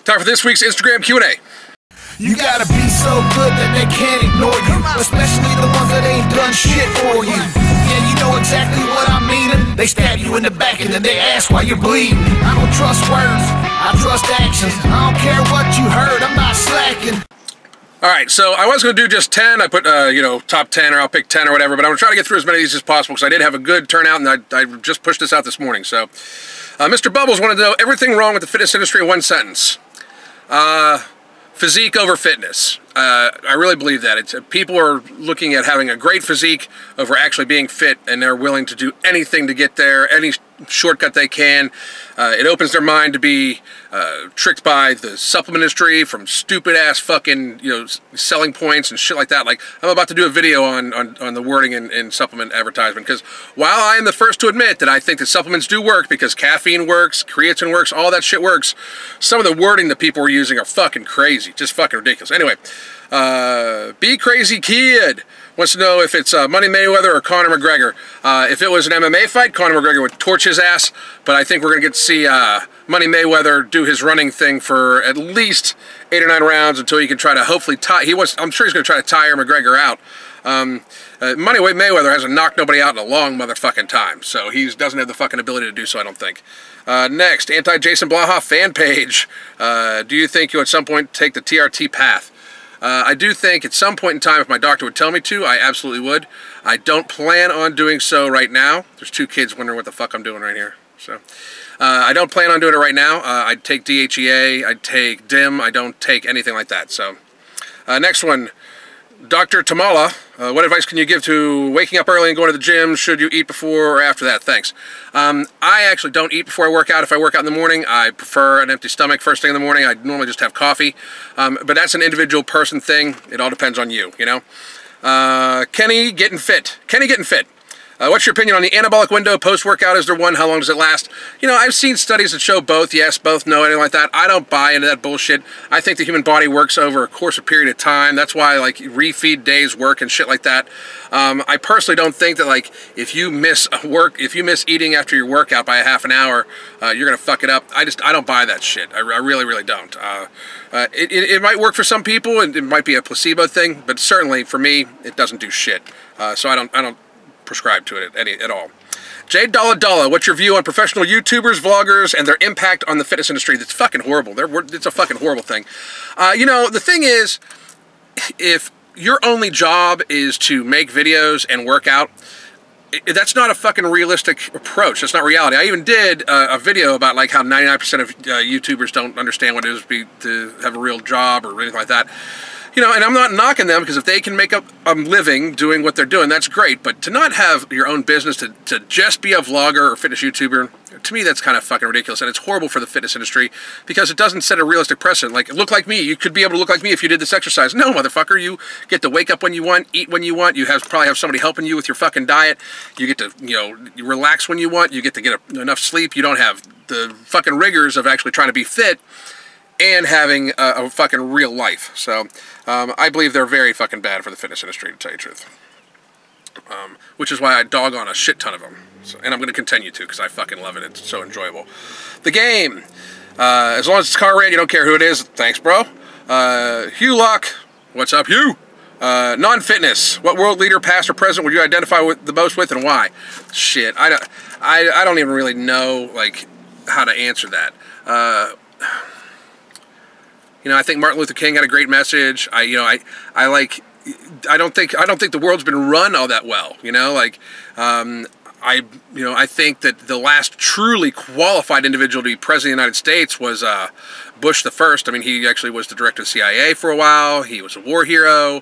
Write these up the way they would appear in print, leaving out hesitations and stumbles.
Time for this week's Instagram Q&A. You gotta be so good that they can't ignore you, especially the ones that ain't done shit for you. Yeah, you know exactly what I mean. They stab you in the back and then they ask why you're bleeding. I don't trust words, I trust actions. I don't care what you heard, I'm not slacking. Alright, so I was going to do just 10. I put, top 10, or I'll pick 10 or whatever, but I'm going to try to get through as many of these as possible because I did have a good turnout, and I just pushed this out this morning. So, Mr. Bubbles wanted to know everything wrong with the fitness industry in one sentence. Physique over fitness. I really believe that. People are looking at having a great physique over actually being fit, and they're willing to do anything to get there, any shortcut they can. It opens their mind to be tricked by the supplement industry from stupid-ass fucking, selling points and shit like that. Like, I'm about to do a video on the wording in supplement advertisement, because while I am the first to admit that I think that supplements do work, because caffeine works, creatine works, all that shit works, some of the wording that people are using are fucking crazy. Just fucking ridiculous. Anyway, Be Crazy Kid wants to know if it's Money Mayweather or Conor McGregor. If it was an MMA fight, Conor McGregor would torch his ass, but I think we're going to get to see Money Mayweather do his running thing for at least 8 or 9 rounds until he can try to hopefully tie. I'm sure he's going to try to tire McGregor out. Money Mayweather hasn't knocked nobody out in a long motherfucking time, so he doesn't have the fucking ability to do so, I don't think. Next, Anti-Jason Blaha fan page. Do you think you'll at some point take the TRT path? I do think at some point in time, if my doctor would tell me to, I absolutely would. I don't plan on doing so right now. There's 2 kids wondering what the fuck I'm doing right here. So, I don't plan on doing it right now. I'd take DHEA, I'd take DIM, I don't take anything like that. So, next one. Dr. Tamala, what advice can you give to waking up early and going to the gym? Should you eat before or after that? Thanks. I actually don't eat before I work out. If I work out in the morning, I prefer an empty stomach first thing in the morning. I normally just have coffee. But that's an individual person thing. It all depends on you, Kenny getting fit. Kenny getting fit. What's your opinion on the anabolic window post-workout? Is there one? How long does it last? I've seen studies that show both yes, both no, anything like that. I don't buy into that bullshit. I think the human body works over a course of period of time. That's why, refeed days work and shit like that. I personally don't think that, if you miss eating after your workout by a half an hour, you're going to fuck it up. I don't buy that shit. I really, really don't. It might work for some people, and it might be a placebo thing, but certainly, for me, it doesn't do shit. So I don't prescribe to it at all. Jade Dalla, what's your view on professional YouTubers, vloggers, and their impact on the fitness industry? That's fucking horrible. It's a fucking horrible thing. The thing is, if your only job is to make videos and work out, that's not a fucking realistic approach. That's not reality. I even did a video about how 99% of YouTubers don't understand what it is to have a real job or anything like that. And I'm not knocking them, because if they can make up a living doing what they're doing, that's great. But to not have your own business, to just be a vlogger or fitness YouTuber, to me that's kind of fucking ridiculous. And it's horrible for the fitness industry, because it doesn't set a realistic precedent. Look like me. You could be able to look like me if you did this exercise. No, motherfucker. You get to wake up when you want, eat when you want. You probably have somebody helping you with your fucking diet. You get to, you relax when you want. You get to get enough sleep. You don't have the fucking rigors of actually trying to be fit and having a fucking real life. So, I believe they're very fucking bad for the fitness industry, to tell you the truth. Which is why I dog on a shit ton of them. So, and I'm going to continue to, because I fucking love it. It's so enjoyable. The game. As long as it's car red, you don't care who it is. Thanks, bro. Hugh Locke. What's up, Hugh? Non-fitness. What world leader, past or present, would you identify the most with, and why? Shit. I don't even really know, how to answer that. I think Martin Luther King had a great message. I don't think the world's been run all that well. I think that the last truly qualified individual to be president of the United States was Bush the First. I mean, he actually was the director of the CIA for a while. He was a war hero.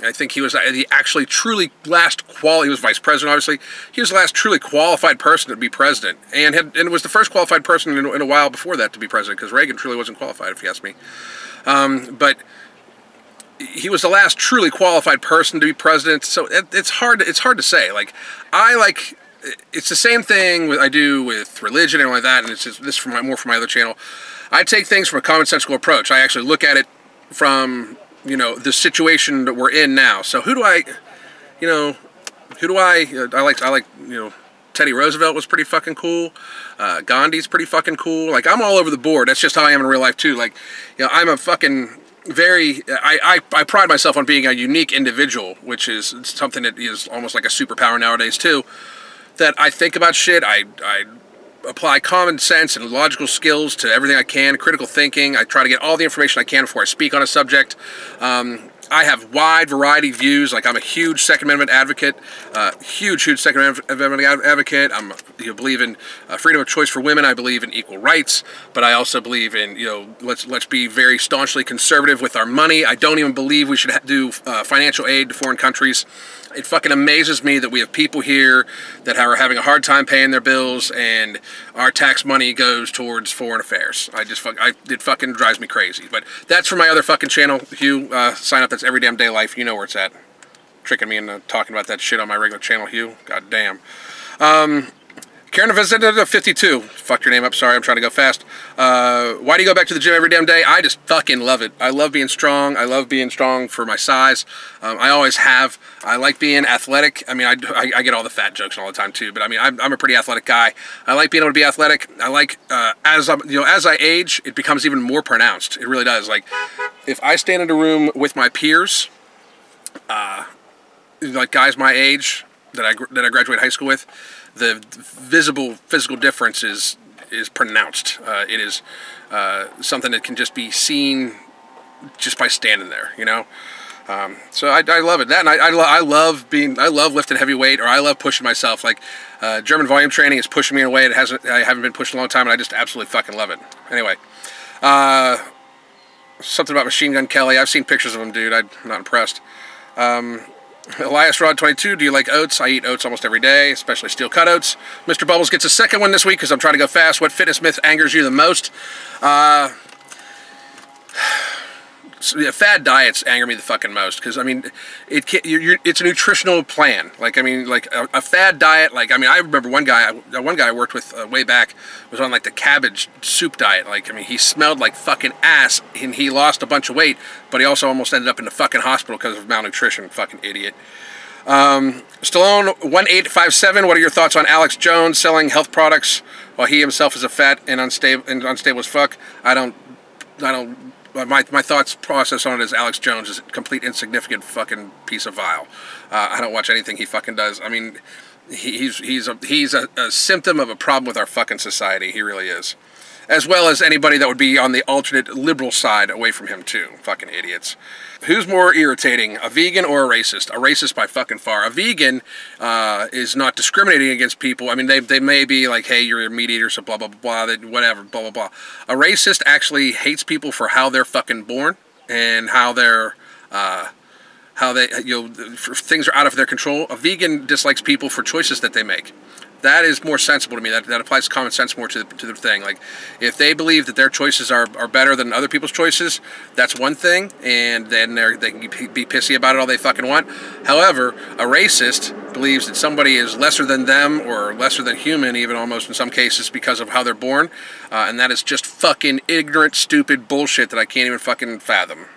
I think he was the actually truly last he was vice president, obviously. He was the last truly qualified person to be president, and was the first qualified person in a while before that to be president, because Reagan truly wasn't qualified, if you ask me. But he was the last truly qualified person to be president, so it's hard to say. It's the same thing I do with religion and all like that, and it's just, this more from my other channel. I take things from a commonsensical approach. I actually look at it from the situation that we're in now. So who do I like Teddy Roosevelt was pretty fucking cool. Gandhi's pretty fucking cool. Like, I'm all over the board. That's just how I am in real life too. Like, you know, I'm a fucking I pride myself on being a unique individual, which is something that is almost like a superpower nowadays too. That I think about shit, I apply common sense and logical skills to everything I can, critical thinking. I try to get all the information I can before I speak on a subject. I have wide variety of views. Like, I'm a huge Second Amendment advocate, huge Second Amendment advocate. I believe in freedom of choice for women. I believe in equal rights, but I also believe in, you know, let's be very staunchly conservative with our money. I don't even believe we should do financial aid to foreign countries. It fucking amazes me that we have people here that are having a hard time paying their bills, and our tax money goes towards foreign affairs. It fucking drives me crazy. But that's for my other fucking channel, Hugh. Sign up. That's Every Damn Day Life. You know where it's at. Tricking me into talking about that shit on my regular channel, Hugh. God damn. Karen Visitor 52. Fucked your name up. Sorry, I'm trying to go fast. Why do you go back to the gym every damn day? I just fucking love it. I love being strong. I love being strong for my size. I always have. I like being athletic. I mean, I get all the fat jokes all the time too, but I mean, I'm a pretty athletic guy. I like being able to be athletic. I like as I age, it becomes even more pronounced. It really does. Like, if I stand in a room with my peers, like guys my age that I graduated high school with, the visible physical difference is pronounced. It is something that can just be seen just by standing there, you know. So I love it. That, and I love lifting heavy weight, or I love pushing myself. Like, German volume training is pushing me in a way that I haven't been pushed in a long time, and I just absolutely fucking love it. Anyway, something about Machine Gun Kelly. I've seen pictures of him, dude. I'm not impressed. Elias Rod 22, do you like oats? I eat oats almost every day, especially steel cut oats. Mr. Bubbles gets a second one this week because I'm trying to go fast. What fitness myth angers you the most? Fad diets anger me the fucking most, because I mean, it's a nutritional plan. Like, I mean, like a fad diet. Like, I mean, I remember one guy I worked with way back was on like the cabbage soup diet. Like, I mean, he smelled like fucking ass, and he lost a bunch of weight, but he also almost ended up in the fucking hospital because of malnutrition. Fucking idiot. Stallone 1857. What are your thoughts on Alex Jones selling health products while he himself is a fat and unstable as fuck? I don't. My thoughts process on it is Alex Jones is a complete insignificant fucking piece of vile. I don't watch anything he fucking does. I mean, he's a symptom of a problem with our fucking society. He really is. As well as anybody that would be on the alternate liberal side away from him too. Fucking idiots. Who's more irritating, a vegan or a racist? A racist by fucking far. A vegan is not discriminating against people. I mean, they may be like, hey, you're a meat eater, so blah, blah, blah, whatever, blah, blah, blah. A racist actually hates people for how they're fucking born and how they're, things are out of their control. A vegan dislikes people for choices that they make. That is more sensible to me. That applies common sense more to the thing. Like, if they believe that their choices are better than other people's choices, that's one thing, and then they can be pissy about it all they fucking want. However, a racist believes that somebody is lesser than them, or lesser than human, even almost in some cases, because of how they're born, and that is just fucking ignorant, stupid bullshit that I can't even fucking fathom.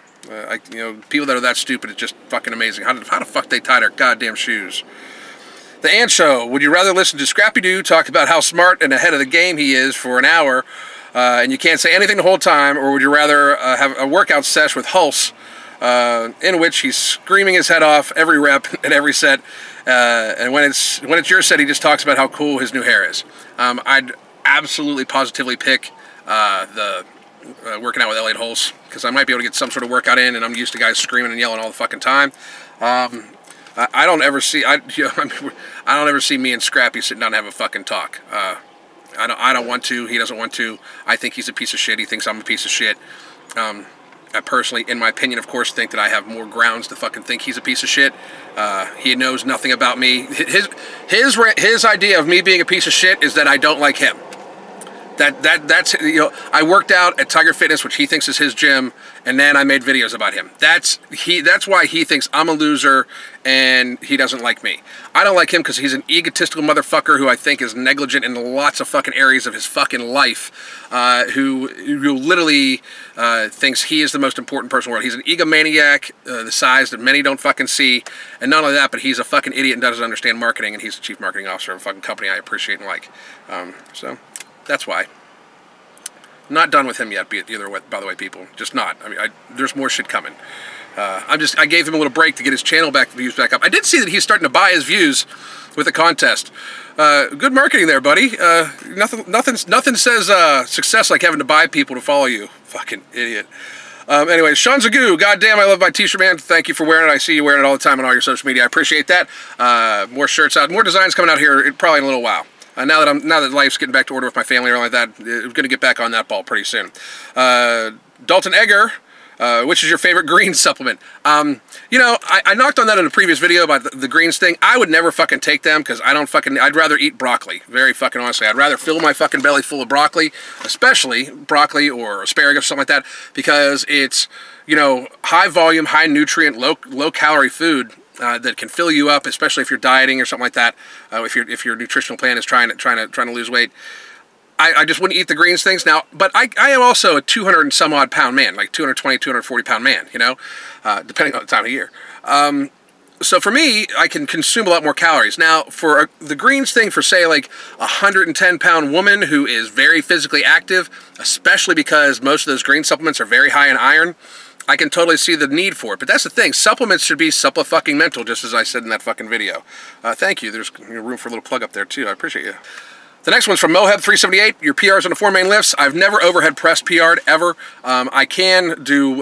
People that are that stupid is just fucking amazing. How the fuck they tie their goddamn shoes? The Ant Show. Would you rather listen to Scrappy Doo talk about how smart and ahead of the game he is for an hour, and you can't say anything the whole time, or would you rather have a workout sesh with Hulse, in which he's screaming his head off every rep and every set, and when it's your set, he just talks about how cool his new hair is? I'd absolutely positively pick the working out with Elliot Hulse, because I might be able to get some sort of workout in, and I'm used to guys screaming and yelling all the fucking time. I don't ever see me and Scrappy sitting down and have a fucking talk. I don't want to. He doesn't want to. I think he's a piece of shit. He thinks I'm a piece of shit. I personally, in my opinion, of course, think that I have more grounds to fucking think he's a piece of shit. He knows nothing about me. His idea of me being a piece of shit is that I don't like him. That's, you know, I worked out at Tiger Fitness, which he thinks is his gym, and then I made videos about him. That's why he thinks I'm a loser and he doesn't like me. I don't like him because he's an egotistical motherfucker who I think is negligent in lots of fucking areas of his fucking life, who literally thinks he is the most important person in the world. He's an egomaniac, the size that many don't fucking see, and not only that, but he's a fucking idiot and doesn't understand marketing, and he's the chief marketing officer of a fucking company I appreciate and like. So that's why. Not done with him yet, either way, by the way, people. Just not. I mean, there's more shit coming. I gave him a little break to get his channel views back up. I did see that he's starting to buy his views with a contest. Good marketing there, buddy. Nothing says success like having to buy people to follow you. Fucking idiot. Anyway, Sean Zagoo, goddamn, I love my t-shirt, man. Thank you for wearing it. I see you wearing it all the time on all your social media. I appreciate that. More shirts out, more designs coming out here probably in a little while. Now that life's getting back to order with my family or like that, I'm going to get back on that ball pretty soon. Dalton Egger, which is your favorite green supplement? You know, I knocked on that in a previous video about the greens thing. I would never fucking take them because I'd rather eat broccoli. Very fucking honestly. I'd rather fill my fucking belly full of broccoli, especially broccoli or asparagus or something like that, because it's, you know, high volume, high nutrient, low calorie food. That can fill you up, especially if you're dieting or something like that. If your nutritional plan is trying to lose weight, I just wouldn't eat the greens things now. But I am also a 200 and some odd pound man, like 220, 240 pound man. You know, depending on the time of year. So for me, I can consume a lot more calories. Now, for the greens thing, for say like a 110 pound woman who is very physically active, especially because most of those green supplements are very high in iron, I can totally see the need for it. But that's the thing. Supplements should be supple-fucking-mental, just as I said in that fucking video. Thank you. There's room for a little plug up there, too. I appreciate you. The next one's from Moheb378. Your PRs on the 4 main lifts. I've never overhead pressed PR'd, ever. I can do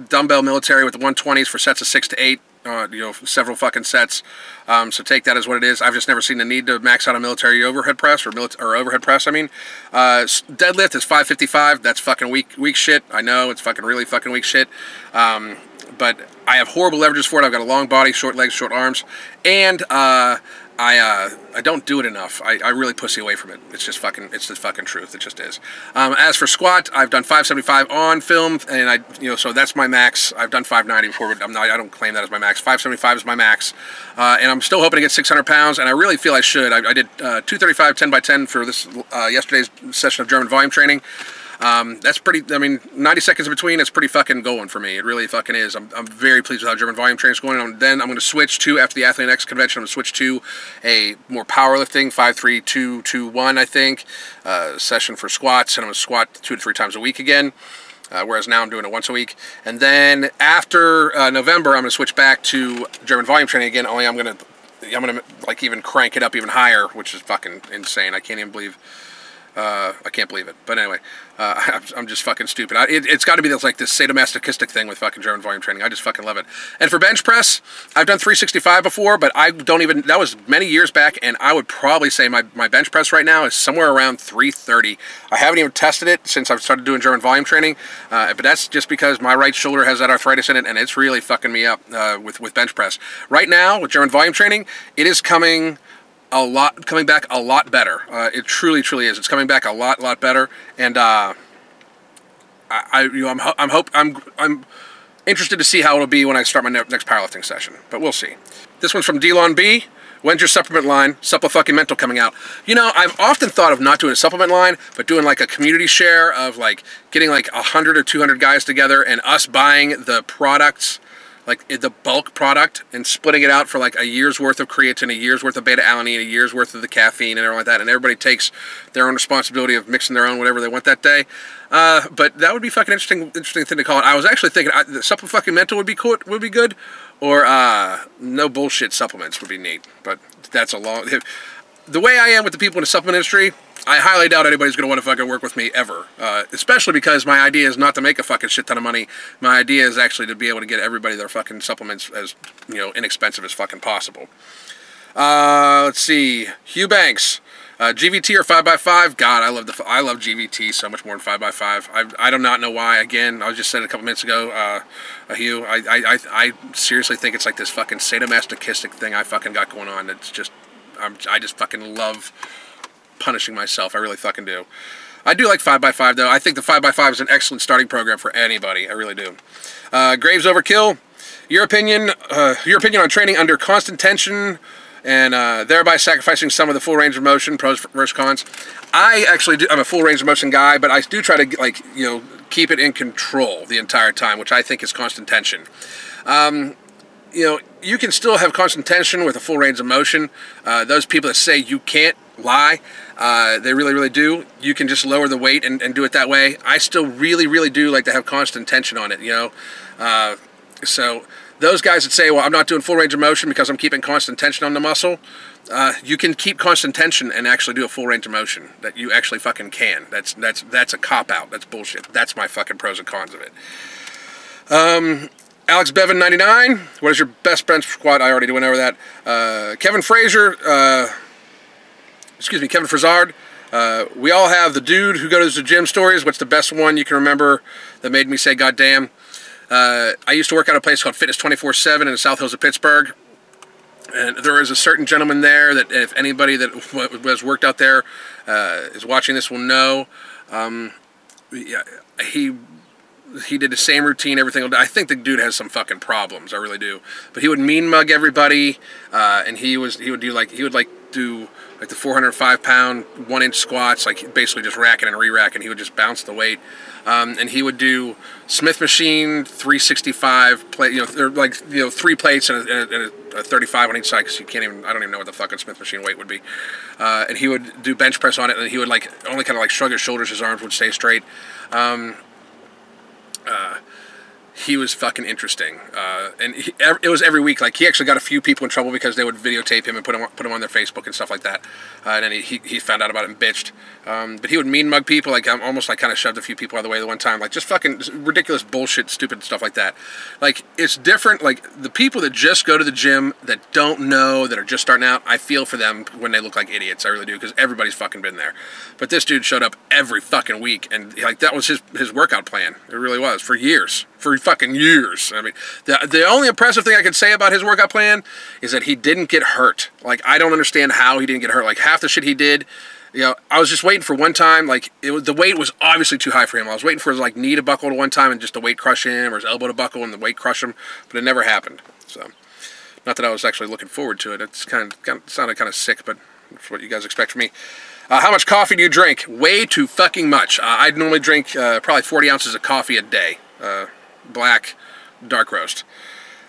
dumbbell military with the 120s for sets of 6 to 8. You know, several fucking sets. So take that as what it is. I've just never seen the need to max out a military overhead press or overhead press. I mean, deadlift is 555. That's fucking weak shit. I know it's fucking really fucking weak shit. But I have horrible leverages for it. I've got a long body, short legs, short arms, and I don't do it enough. I really pussy away from it. It's the fucking truth. It just is. As for squat, I've done 575 on film, and so that's my max. I've done 590 before, but I don't claim that as my max. 575 is my max, and I'm still hoping to get 600 pounds, and I really feel I should. I did 235 10x10 for this yesterday's session of German volume training. That's pretty, I mean, 90 seconds in between, it's pretty fucking going for me. It really fucking is. I'm very pleased with how German volume training is going. Then I'm going to switch to, after the Athlete Next convention, I'm going to switch to a more powerlifting, 5-3-2-2-1, I think, session for squats, and I'm going to squat 2 to 3 times a week again. Whereas now I'm doing it once a week. And then after November, I'm going to switch back to German volume training again, only I'm going to like even crank it up even higher, which is fucking insane. I can't even believe... I can't believe it. But anyway, I'm just fucking stupid. It's got to be this sadomasochistic thing with fucking German volume training. I just fucking love it. And for bench press, I've done 365 before, but I don't even, that was many years back, and I would probably say my bench press right now is somewhere around 330. I haven't even tested it since I've started doing German volume training, but that's just because my right shoulder has that arthritis in it, and it's really fucking me up with bench press. Right now, with German volume training, it is coming back a lot better. It truly is. It's coming back a lot better, and I'm interested to see how it'll be when I start my next powerlifting session. But we'll see. This one's from Delon B. When's your supplement line? Supple-fucking-mental coming out. You know, I've often thought of not doing a supplement line, but doing like a community share of like getting like 100 or 200 guys together and us buying the products, like the bulk product, and splitting it out for like a year's worth of creatine, a year's worth of beta-alanine, a year's worth of the caffeine, and everything like that, and everybody takes their own responsibility of mixing their own whatever they want that day. But that would be fucking interesting thing to call it. I was actually thinking the supplement-fucking-mental would be good, or no bullshit supplements would be neat. But that's the way I am with the people in the supplement industry, I highly doubt anybody's going to want to fucking work with me ever. Especially because my idea is not to make a fucking shit ton of money. My idea is actually to be able to get everybody their fucking supplements as, you know, inexpensive as fucking possible. Let's see. Hugh Banks. GVT or 5x5? God, I love GVT so much more than 5x5. I do not know why. Again, I just said it a couple minutes ago, Hugh. I seriously think it's like this fucking sadomasochistic thing I fucking got going on. It's just, I just fucking love punishing myself. I really fucking do. I do like 5x5 though. I think the 5x5 is an excellent starting program for anybody. I really do. Graves Overkill. Your opinion on training under constant tension and thereby sacrificing some of the full range of motion, pros versus cons. I actually do. I'm a full range of motion guy, but I do try to, like, you know, keep it in control the entire time, which I think is constant tension. You know, you can still have constant tension with a full range of motion. Those people that say you can't lie, they really, really do. You can just lower the weight and do it that way. I still really, really do like to have constant tension on it, you know. So those guys that say, well, I'm not doing full range of motion because I'm keeping constant tension on the muscle, you can keep constant tension and actually do a full range of motion. That you actually fucking can. That's a cop-out. That's bullshit. That's my fucking pros and cons of it. Alex Bevan 99. What is your best bench squat? I already went over that. Kevin Frazier. Kevin Frizard. We all have the dude who goes to the gym stories. What's the best one you can remember that made me say, God damn? I used to work at a place called Fitness 24/7 in the South Hills of Pittsburgh. And there is a certain gentleman there that, if anybody that has worked out there is watching this will know, he did the same routine every single day. I think the dude has some fucking problems. I really do. But he would mean mug everybody, and he would do the 405-pound 1-inch squats, like basically just racking and re-racking. He would just bounce the weight, and he would do Smith machine 365 plate. You know, like, you know, 3 plates and a 35 on each side, because you can't even. I don't even know what the fucking Smith machine weight would be. And he would do bench press on it, and he would like only kind of like shrug his shoulders. His arms would stay straight. He was fucking interesting, and it was every week. Like, he actually got a few people in trouble because they would videotape him and put him on their Facebook and stuff like that. And then he found out about it and bitched. But he would mean mug people, like almost like kind of shoved a few people out of the way the one time, like just fucking ridiculous bullshit, stupid stuff like that. Like, it's different. Like, the people that just go to the gym that don't know, that are just starting out, I feel for them when they look like idiots. I really do, because everybody's fucking been there. But this dude showed up every fucking week, and like that was his workout plan. It really was, for years. For fucking years. I mean, the only impressive thing I can say about his workout plan is that he didn't get hurt. Like, I don't understand how he didn't get hurt. Like, half the shit he did, you know, I was just waiting for one time. Like, the weight was obviously too high for him. I was waiting for his, like, knee to buckle to one time and just the weight crush him, or his elbow to buckle and the weight crush him, but it never happened. So, not that I was actually looking forward to it. It's kind of sounded kind of sick, but that's what you guys expect from me. How much coffee do you drink? Way too fucking much. I normally drink probably 40 ounces of coffee a day. Black, dark roast.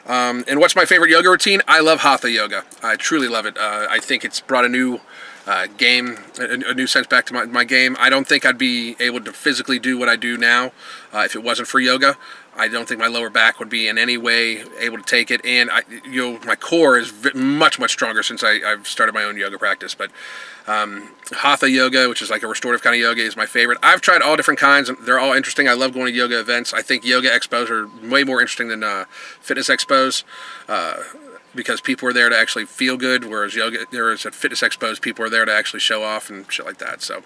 And what's my favorite yoga routine? I love Hatha yoga. I truly love it. I think it's brought a new a new sense back to my game. I don't think I'd be able to physically do what I do now if it wasn't for yoga. I don't think my lower back would be in any way able to take it, and my core is much stronger since I've started my own yoga practice. But Hatha yoga, which is like a restorative kind of yoga, is my favorite. I've tried all different kinds, and they're all interesting. I love going to yoga events. I think yoga expos are way more interesting than fitness expos. Because people are there to actually feel good, whereas at fitness expos, people are there to actually show off and shit like that. So,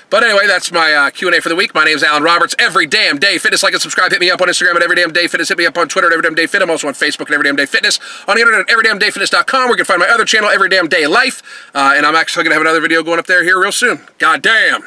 but anyway, that's my Q&A for the week. My name is Alan Roberts. Every Damn Day Fitness. Like and subscribe. Hit me up on Instagram at Every Damn Day Fitness. Hit me up on Twitter at Every Damn Day Fit. I'm also on Facebook at Every Damn Day Fitness. On the internet at everydamndayfitness.com, where you can find my other channel, Every Damn Day Life. And I'm actually going to have another video going up there here real soon. God damn.